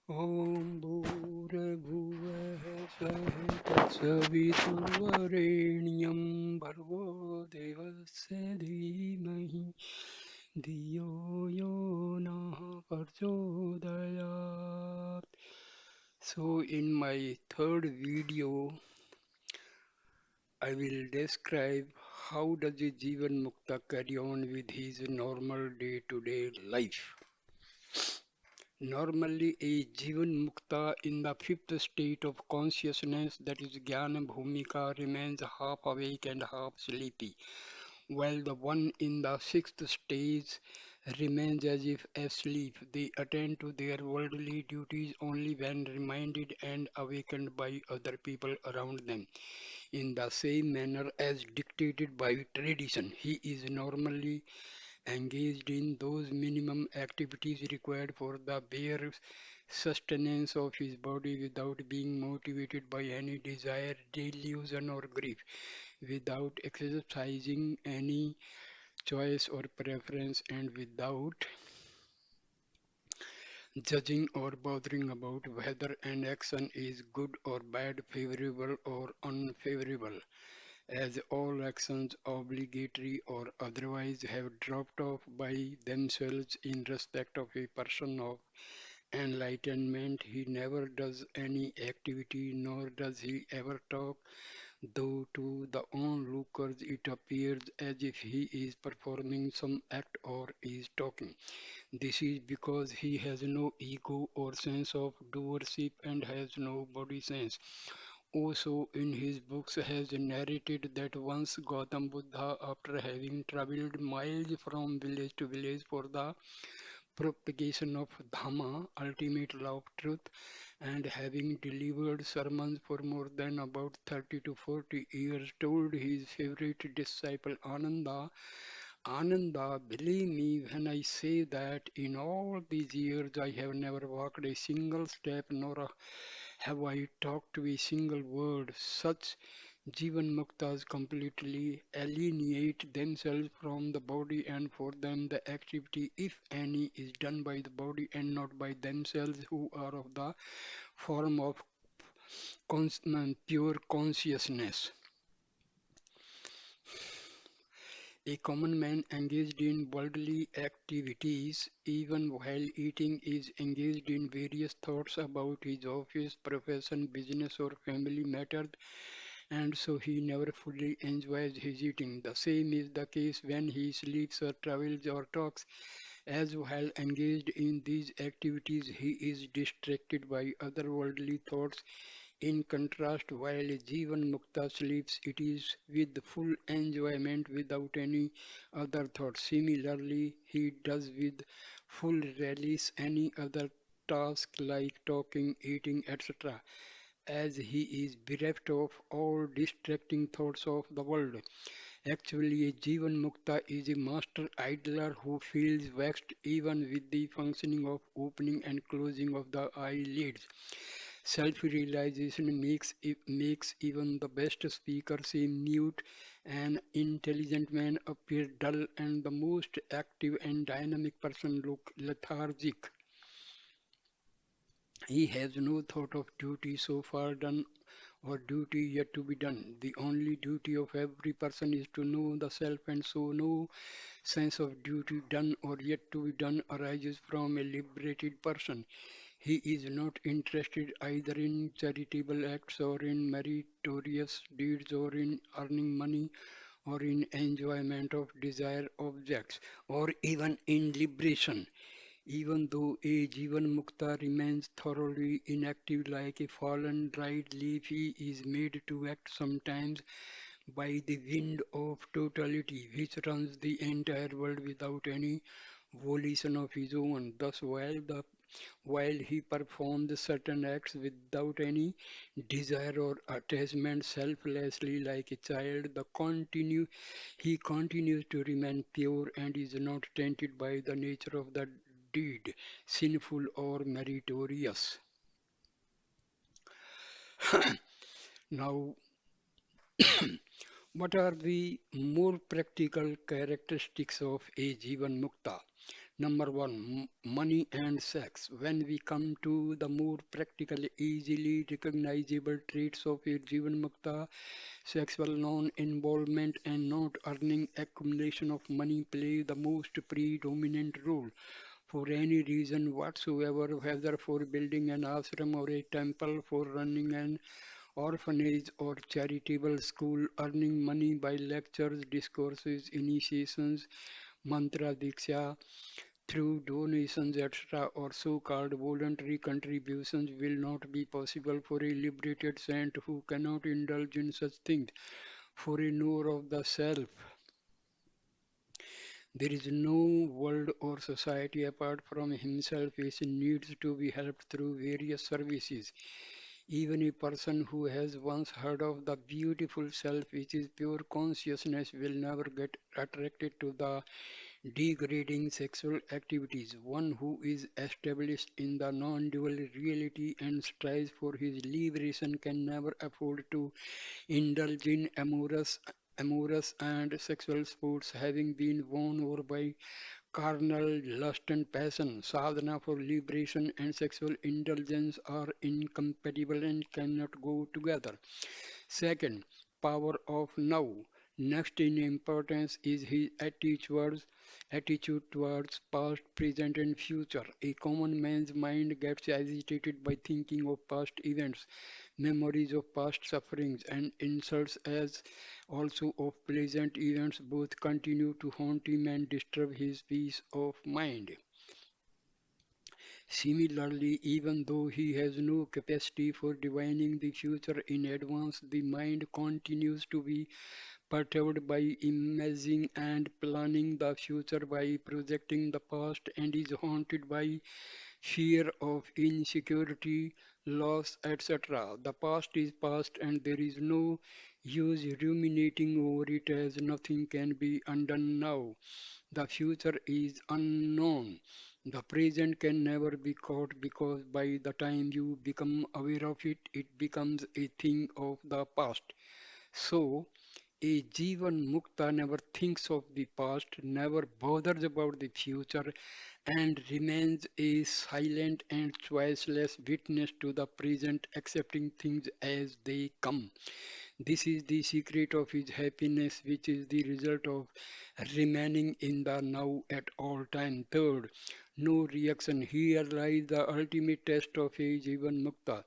Om Bhurabhuvah Swaha Tatsaviturvarenyam Bhargo Devasya Dhimahi Dhiyo Yo Nah Prachodayat. So in my third video, I will describe how does a Jivan Mukta carry on with his normal day-to-day life. Normally, a Jivan Mukta in the fifth state of consciousness, that is Jnana Bhumika, remains half awake and half sleepy, while the one in the sixth stage remains as if asleep. They attend to their worldly duties only when reminded and awakened by other people around them. In the same manner as dictated by tradition, he is normally engaged in those minimum activities required for the bare sustenance of his body without being motivated by any desire, delusion, or grief, without exercising any choice or preference, and without judging or bothering about whether an action is good or bad, favorable or unfavorable, as all actions, obligatory or otherwise, have dropped off by themselves in respect of a person of enlightenment. He never does any activity, nor does he ever talk, though to the onlookers it appears as if he is performing some act or is talking. This is because he has no ego or sense of doership and has no body sense. Also, in his books, has narrated that once Gautam Buddha, after having traveled miles from village to village for the propagation of Dhamma, ultimate law of truth, and having delivered sermons for more than about 30 to 40 years, told his favorite disciple Ananda, Ananda, believe me when I say that in all these years I have never walked a single step nor have I talked a single word. Such Jivan Muktas completely alienate themselves from the body, and for them the activity, if any, is done by the body and not by themselves, who are of the form of pure consciousness. A common man engaged in worldly activities, even while eating, is engaged in various thoughts about his office, profession, business, or family matters, and so he never fully enjoys his eating. The same is the case when he sleeps or travels or talks, as while engaged in these activities he is distracted by other worldly thoughts. In contrast, while Jivan Mukta sleeps, it is with full enjoyment without any other thought. Similarly, he does with full relish any other task like talking, eating, etc., as he is bereft of all distracting thoughts of the world. Actually, a Jivan Mukta is a master idler who feels vexed even with the functioning of opening and closing of the eyelids. Self-realization makes even the best speaker seem mute, an intelligent man appear dull, and the most active and dynamic person look lethargic. He has no thought of duty so far done or duty yet to be done. The only duty of every person is to know the self, and so no sense of duty done or yet to be done arises from a liberated person. He is not interested either in charitable acts or in meritorious deeds or in earning money or in enjoyment of desired objects or even in liberation. Even though a Jivan Mukta remains thoroughly inactive like a fallen dried leaf, he is made to act sometimes by the wind of totality, which runs the entire world without any volition of his own. Thus, while he performs certain acts without any desire or attachment, selflessly like a child, he continues to remain pure and is not tainted by the nature of the deed, sinful or meritorious. Now, what are the more practical characteristics of a Jivan Mukta? Number one, money and sex. When we come to the more practical, easily recognizable traits of a Jivan Mukta, sexual non-involvement and not earning accumulation of money play the most predominant role. For any reason whatsoever, whether for building an ashram or a temple, for running an orphanage or charitable school, earning money by lectures, discourses, initiations, mantra diksha, through donations, etc., or so called voluntary contributions will not be possible for a liberated saint who cannot indulge in such things. For a knower of the self, there is no world or society apart from himself which needs to be helped through various services. Even a person who has once heard of the beautiful self, which is pure consciousness, will never get attracted to the degrading sexual activities. One who is established in the non dual reality and strives for his liberation can never afford to indulge in amorous and sexual sports, having been won over by carnal lust and passion. Sadhana for liberation and sexual indulgence are incompatible and cannot go together. Second, power of now. Next in importance is his attitude towards past, present, and future. A common man's mind gets agitated by thinking of past events, memories of past sufferings, and insults as also of pleasant events both continue to haunt him and disturb his peace of mind. Similarly, even though he has no capacity for divining the future in advance, the mind continues to be perturbed by imagining and planning the future by projecting the past and is haunted by fear of insecurity, loss, etc. The past is past and there is no use ruminating over it as nothing can be undone now. The future is unknown. The present can never be caught because by the time you become aware of it, it becomes a thing of the past. So, a Jivan Mukta never thinks of the past, never bothers about the future, and remains a silent and choiceless witness to the present, accepting things as they come. This is the secret of his happiness, which is the result of remaining in the now at all time. Third, no reaction. Here lies the ultimate test of a Jivan Mukta.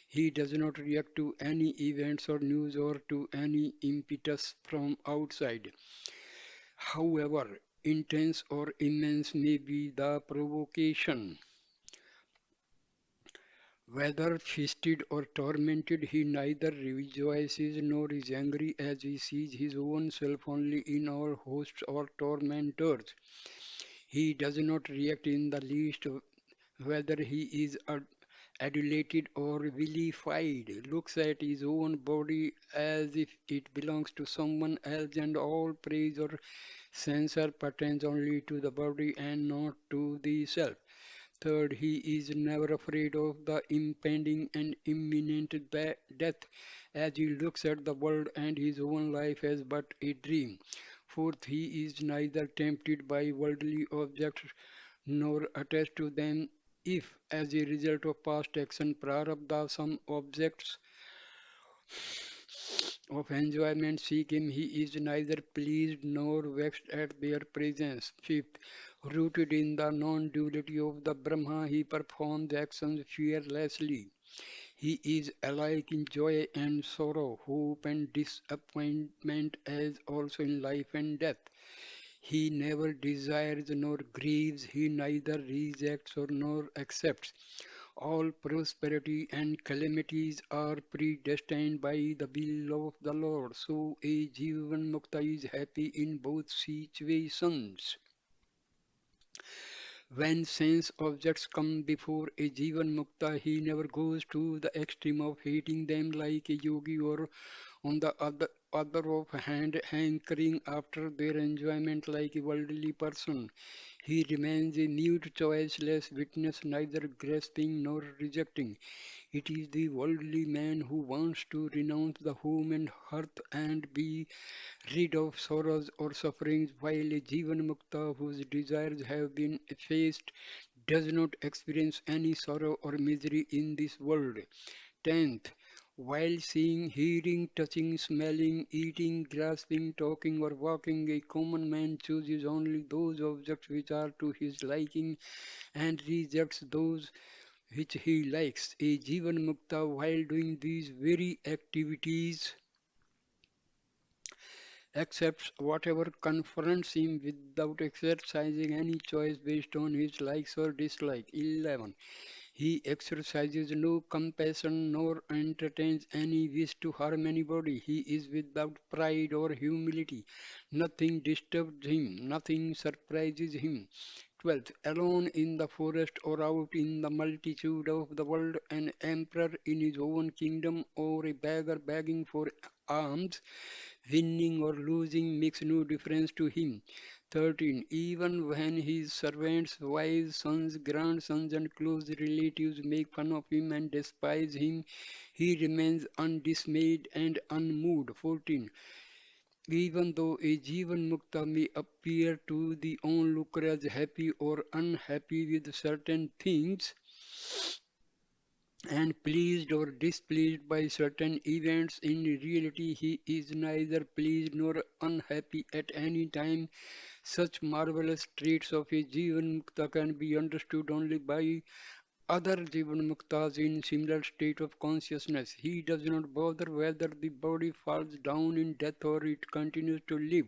He does not react to any events or news or to any impetus from outside. However intense or immense may be the provocation. Whether feasted or tormented, he neither rejoices nor is angry as he sees his own self only in our hosts or tormentors. He does not react in the least whether he is adulated or vilified, looks at his own body as if it belongs to someone else, and all praise or censure pertains only to the body and not to the self. Third, he is never afraid of the impending and imminent death as he looks at the world and his own life as but a dream. Fourth, he is neither tempted by worldly objects nor attached to them if, as a result of past action, prarabdha, some objects of enjoyment seek him, he is neither pleased nor vexed at their presence. Fifth, rooted in the non-duality of the Brahma, he performs actions fearlessly. He is alike in joy and sorrow, hope and disappointment, as also in life and death. He never desires nor grieves, he neither rejects or nor accepts. All prosperity and calamities are predestined by the will of the Lord. So a Jivan Mukta is happy in both situations. When sense objects come before a Jivan Mukta, he never goes to the extreme of hating them like a yogi or On the other of hand, hankering after their enjoyment like a worldly person. He remains a mute, choiceless witness, neither grasping nor rejecting. It is the worldly man who wants to renounce the home and hearth and be rid of sorrows or sufferings, while a Jivan Mukta whose desires have been effaced does not experience any sorrow or misery in this world. 10th, while seeing, hearing, touching, smelling, eating, grasping, talking, or walking, a common man chooses only those objects which are to his liking and rejects those which he likes. A Jivan Mukta, while doing these very activities, accepts whatever confronts him without exercising any choice based on his likes or dislikes. 11. He exercises no compassion nor entertains any wish to harm anybody. He is without pride or humility. Nothing disturbs him, nothing surprises him. 12th, alone in the forest or out in the multitude of the world, an emperor in his own kingdom or a beggar begging for alms, winning or losing makes no difference to him. 13. Even when his servants, wives, sons, grandsons, and close relatives make fun of him and despise him, he remains undismayed and unmoved. 14. Even though a Jivan Mukta may appear to the onlooker as happy or unhappy with certain things, and pleased or displeased by certain events, in reality he is neither pleased nor unhappy at any time. Such marvelous traits of a Jivan Mukta can be understood only by other Jivan Muktas in similar state of consciousness. He does not bother whether the body falls down in death or it continues to live.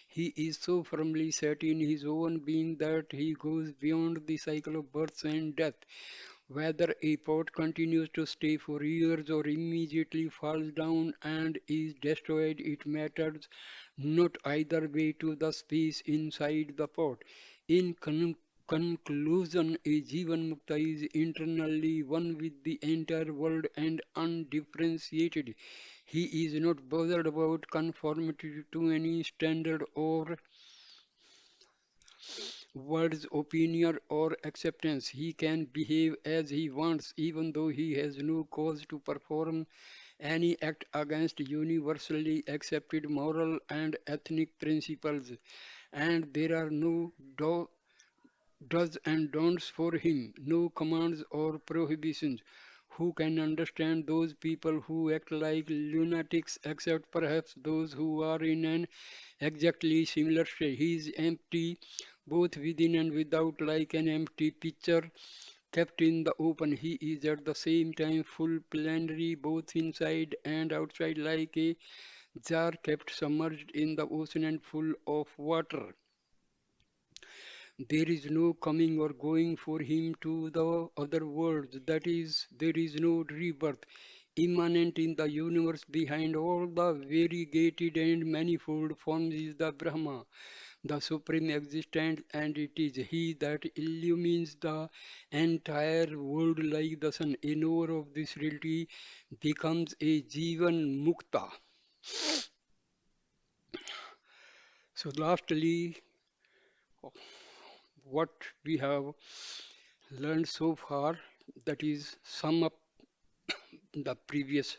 He is so firmly set in his own being that he goes beyond the cycle of birth and death. Whether a pot continues to stay for years or immediately falls down and is destroyed, it matters not either way to the space inside the pot. In conclusion, a Jivan Mukta is internally one with the entire world and undifferentiated. He is not bothered about conformity to any standard or words, opinion, or acceptance. He can behave as he wants, even though he has no cause to perform any act against universally accepted moral and ethnic principles. And there are no does and don'ts for him, no commands or prohibitions. Who can understand those people who act like lunatics, except perhaps those who are in an exactly similar state? He is empty both within and without, like an empty pitcher kept in the open. He is at the same time full plenary both inside and outside, like a jar kept submerged in the ocean and full of water. There is no coming or going for him to the other worlds. That is, there is no rebirth. Immanent in the universe behind all the variegated and manifold forms is the Brahma, the supreme existence, and it is he that illumines the entire world like the sun. A knower of this reality becomes a Jivan Mukta. So lastly, what we have learned so far, that is sum up the previous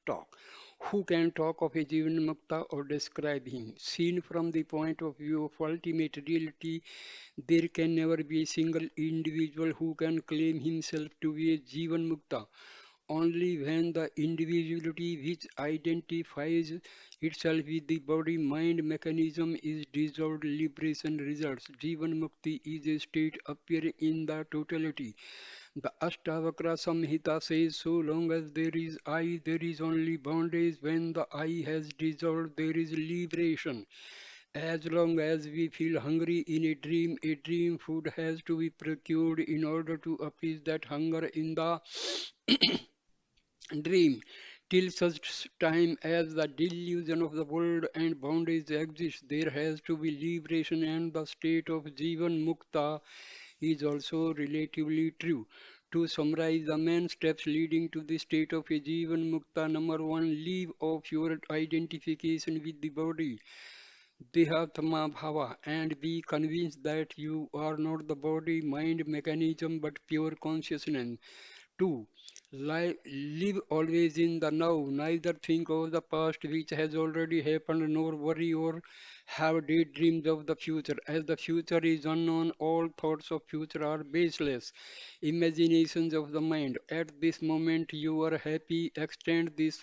talk. Who can talk of a Jivan Mukta or describe him? Seen from the point of view of ultimate reality, there can never be a single individual who can claim himself to be a Jivan Mukta. Only when the individuality which identifies itself with the body-mind mechanism is dissolved, liberation results. Jivan Mukti is a state appearing in the totality. The Ashtavakra Samhita says so long as there is I, there is only bondage. When the I has dissolved, there is liberation. As long as we feel hungry in a dream food has to be procured in order to appease that hunger in the dream. Till such time as the delusion of the world and bondage exists, there has to be liberation, and the state of Jivan Mukta is also relatively true. To summarize the main steps leading to the state of a Jivan Mukta, number one, leave off your identification with the body, Dehatma Bhava, and be convinced that you are not the body mind mechanism but pure consciousness. 2. Live always in the now, neither think of the past which has already happened, nor worry or have daydreams of the future. As the future is unknown, all thoughts of future are baseless imaginations of the mind. At this moment, you are happy. Extend this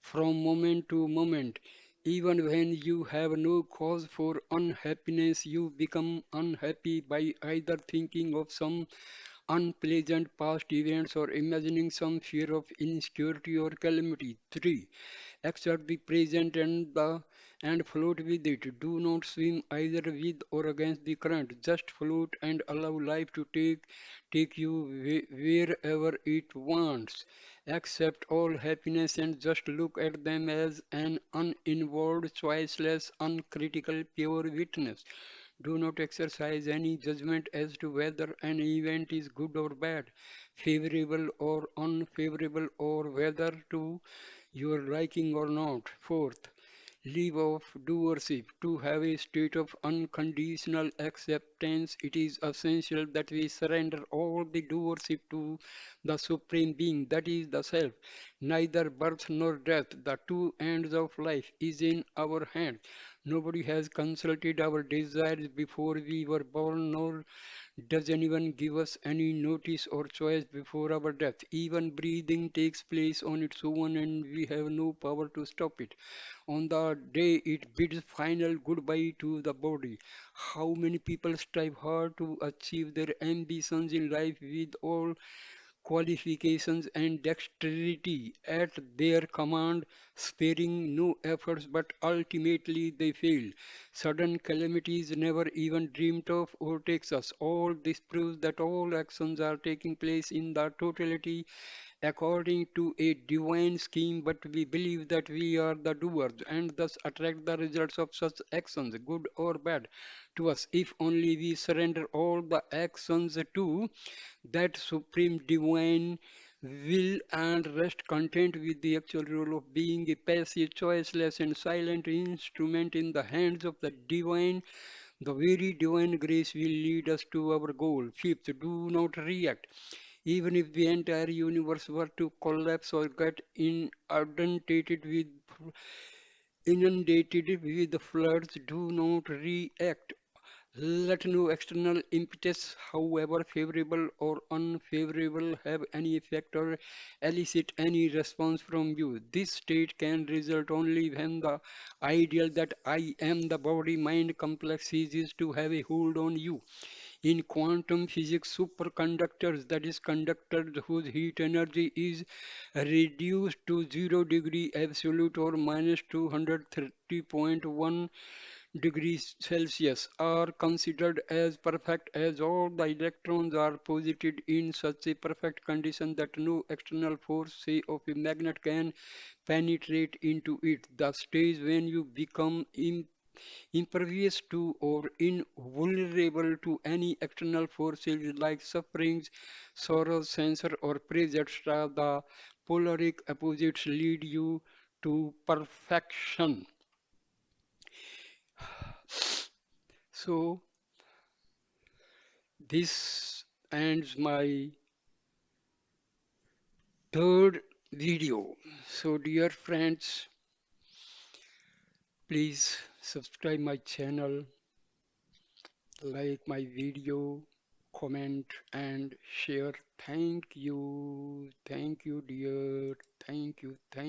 from moment to moment. Even when you have no cause for unhappiness, you become unhappy by either thinking of some unpleasant past events or imagining some fear of insecurity or calamity. 3. Accept the present and float with it. Do not swim either with or against the current. Just float and allow life to take you wherever it wants. Accept all happiness and just look at them as an uninvolved, choiceless, uncritical, pure witness. Do not exercise any judgment as to whether an event is good or bad, favorable or unfavorable, or whether to your liking or not. Fourth, leave off doership. To have a state of unconditional acceptance, it is essential that we surrender all the doership to the Supreme Being, that is the Self. Neither birth nor death, the two ends of life, is in our hands. Nobody has consulted our desires before we were born, nor does anyone give us any notice or choice before our death? Even breathing takes place on its own and we have no power to stop it. On the day it bids final goodbye to the body, how many people strive hard to achieve their ambitions in life with all qualifications and dexterity at their command, sparing no efforts, but ultimately they fail. Sudden calamities never even dreamed of overtakes us. All this proves that all actions are taking place in the totality according to a divine scheme, but we believe that we are the doers and thus attract the results of such actions, good or bad, to us. If only we surrender all the actions to that supreme divine will and rest content with the actual role of being a passive, choiceless, and silent instrument in the hands of the divine. The very divine grace will lead us to our goal. Fifth, do not react. Even if the entire universe were to collapse or get inundated with floods, do not react. Let no external impetus, however favorable or unfavorable, have any effect or elicit any response from you. This state can result only when the ideal that I am the body mind complex ceases to have a hold on you. In quantum physics, superconductors, that is, conductors whose heat energy is reduced to 0 degree absolute or minus 230.1 degrees Celsius, are considered as perfect as all the electrons are posited in such a perfect condition that no external force, say of a magnet, can penetrate into it. The stage when you become impervious to or invulnerable to any external forces like sufferings, sorrows, censor, or praise, etc. The polaric opposites lead you to perfection. So, this ends my third video. So, dear friends, please subscribe my channel, like my video, comment and share. Thank you. Thank you, dear. Thank you. Thank